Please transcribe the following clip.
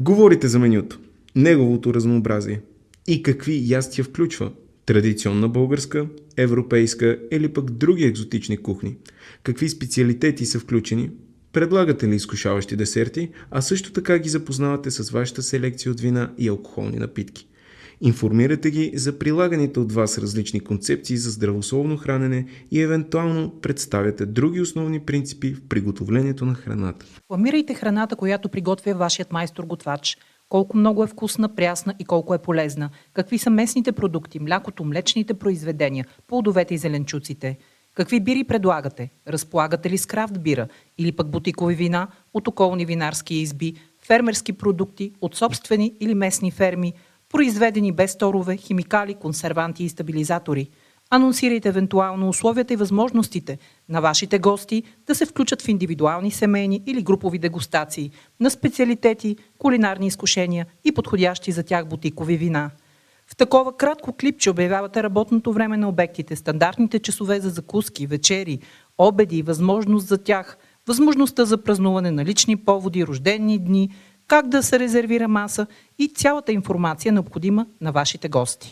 Говорите за менюто, неговото разнообразие и какви ястия включва. Традиционна българска, европейска или пък други екзотични кухни. Какви специалитети са включени? Предлагате ли изкушаващи десерти, а също така ги запознавате с вашата селекция от вина и алкохолни напитки. Информирате ги за прилаганите от вас различни концепции за здравословно хранене и евентуално представяте други основни принципи в приготовлението на храната. Рекламирайте храната, която приготвя вашият майстор-готвач. Колко много е вкусна, прясна и колко е полезна. Какви са местните продукти, млякото, млечните произведения, плодовете и зеленчуците. Какви бири предлагате? Разполагате ли с крафт бира или пък бутикови вина от околни винарски изби, фермерски продукти от собствени или местни ферми, произведени без торове, химикали, консерванти и стабилизатори. Анонсирайте евентуално условията и възможностите на вашите гости да се включат в индивидуални семейни или групови дегустации на специалитети, кулинарни изкушения и подходящи за тях бутикови вина. В такова кратко клипче обявявате работното време на обектите, стандартните часове за закуски, вечери, обеди, възможност за тях, възможността за празнуване на лични поводи, рождени дни, как да се резервира маса и цялата информация необходима на вашите гости.